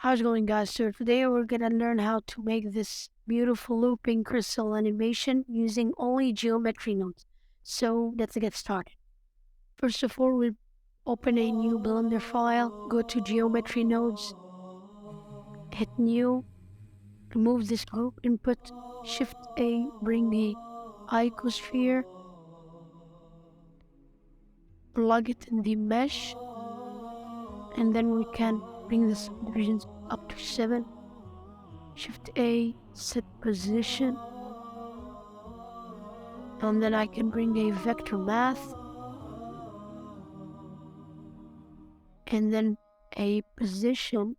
How's it going, guys? So today we're gonna learn how to make this beautiful looping crystal animation using only geometry nodes. So let's get started. First of all, we'll open a new Blender file, go to geometry nodes, hit new, remove this group input, Shift A, bring the Ico Sphere, plug it in the mesh, and then we can bring the subdivisions up to 7. Shift A, set position, and then I can bring a vector math and then a position,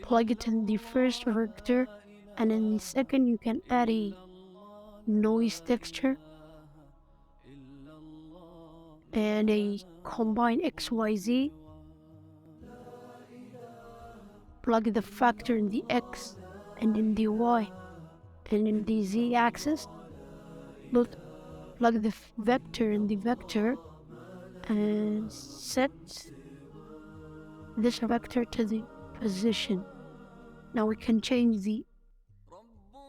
plug it in the first vector, and in the second you can add a noise texture and a combine XYZ, plug the factor in the X and in the Y and in the Z axis, plug the vector in the vector and set this vector to the position. Now we can change the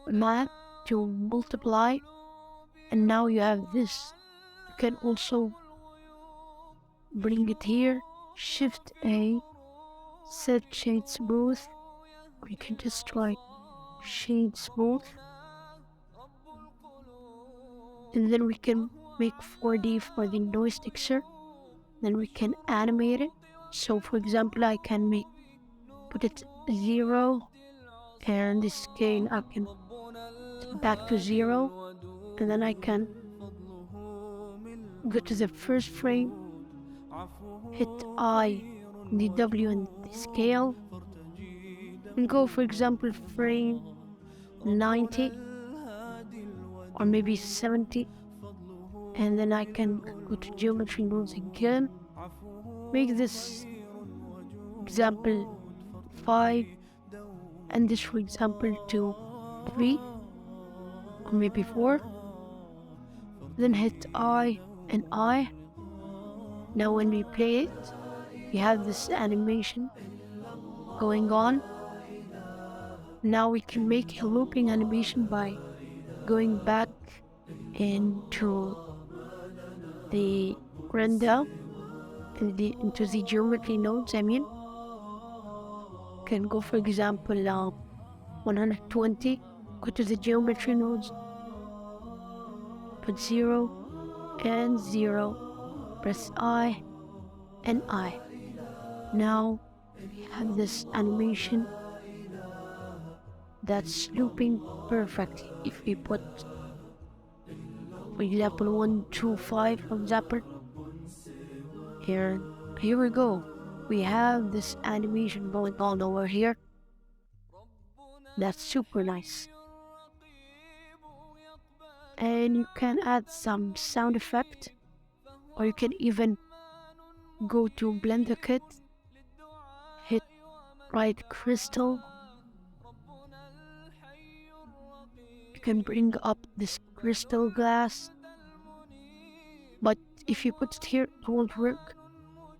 math to multiply, and now you have this. You can also bring it here, Shift A, set shade smooth, or you can just try shade smooth, and then we can make 4D for the noise texture. Then we can animate it. So for example, I can put it 0, and the scale I can back to 0, and then I can go to the first frame, hit I, the W and the scale, and go for example frame 90 or maybe 70, and then I can go to geometry nodes again, make this example 5, and this for example to 3 or maybe 4, then hit I and I. Now when we play it, we have this animation going on. Now we can make a looping animation by going back into the render, into the geometry nodes. Can go for example 120, go to the geometry nodes, put 0 and 0, press I and I. Now we have this animation that's looping perfectly. If we put for example 1, 2, 5 for example, here we go. We have this animation going on over here. That's super nice. And you can add some sound effect, or you can even go to Blender Kit, hit right crystal. You can bring up this crystal glass, but if you put it here, it won't work,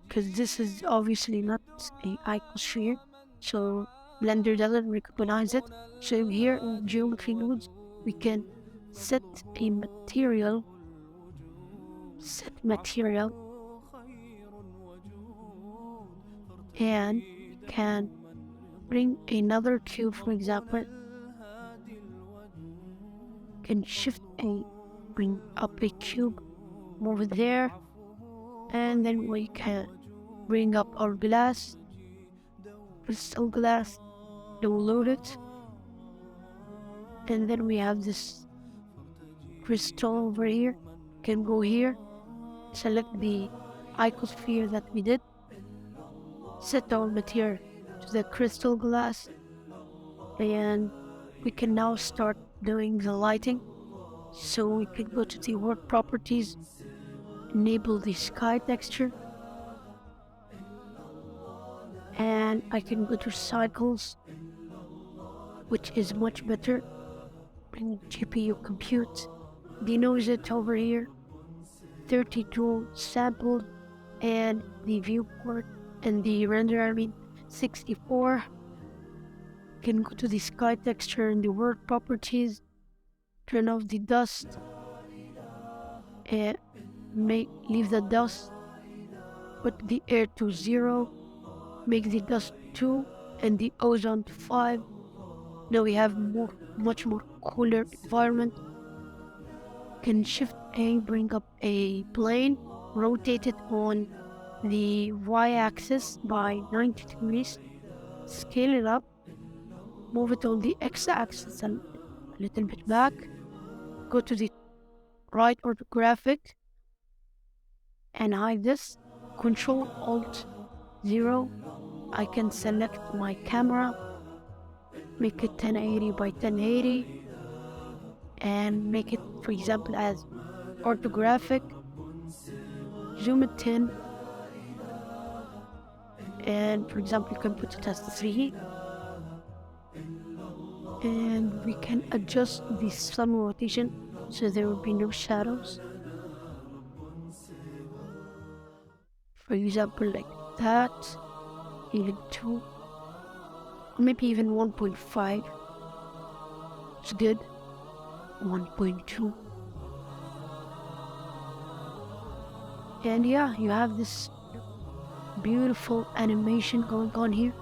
because this is obviously not a Ico Sphere, so Blender doesn't recognize it. So here in geometry nodes, we can set material, and we can bring another cube, for example, can Shift A, bring up a cube over there, and then we can bring up our glass, crystal glass, download it, and then we have this crystal over here. Can go here, select the Ico Sphere that we did, set our material to the crystal glass, and we can now start doing the lighting. So we can go to the work properties, enable the sky texture, and I can go to cycles, which is much better. Bring GPU compute, denoise it over here, 32 sampled, and the viewport and the render, 64. Can go to the sky texture and the world properties, turn off the dust, and leave the dust, put the air to 0, make the dust 2, and the ozone to 5. Now we have much more cooler environment. Can Shift A bring up a plane, rotate it on the y-axis by 90 degrees, scale it up, move it on the x-axis a little bit back, go to the right orthographic and hide this, Control Alt 0. I can select my camera, make it 1080 by 1080, and make it, for example, as orthographic, zoom it in, and for example, you can put it as 3, and we can adjust the sun rotation so there will be no shadows. For example, like that, even 2, or maybe even 1.5. It's good. 1.2. And yeah, you have this beautiful animation going on here.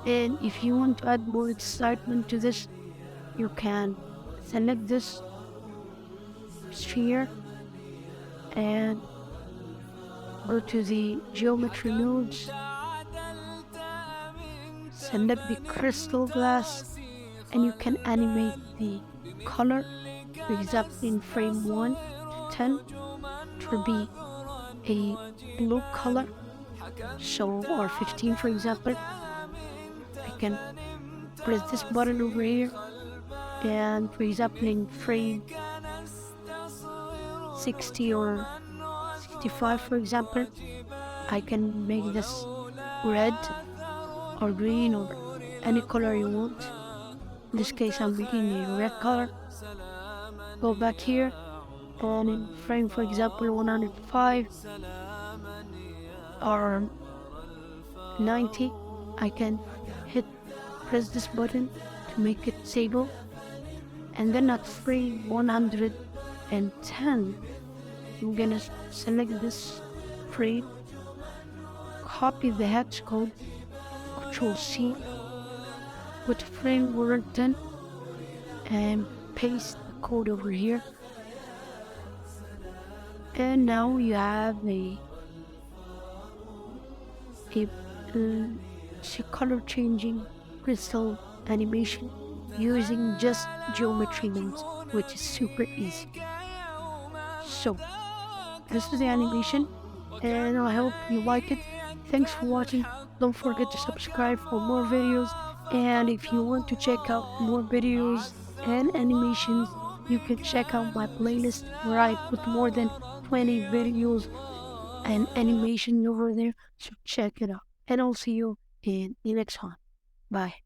And if you want to add more excitement to this, you can select this sphere and go to the geometry nodes, select the crystal glass, and you can animate the color. For example, in frame 1 to 10, it will be a blue color. So, or 15 for example, I can press this button over here, and for example in frame 60 or 65 for example, I can make this red or green or any color you want. In this case I'm making a red color. Go back here, and in frame for example 105 or 90, I can press this button to make it stable, and then at frame 110 I'm gonna select this frame, copy the hex code, Control C, put frame 110 and paste the code over here, and now you have a color changing crystal animation using just geometry nodes, which is super easy. So this is the animation, and I hope you like it. Thanks for watching. Don't forget to subscribe for more videos, and if you want to check out more videos and animations, you can check out my playlist where I put more than 20 videos and animations over there, so check it out. And I'll see you in the next one. Bye.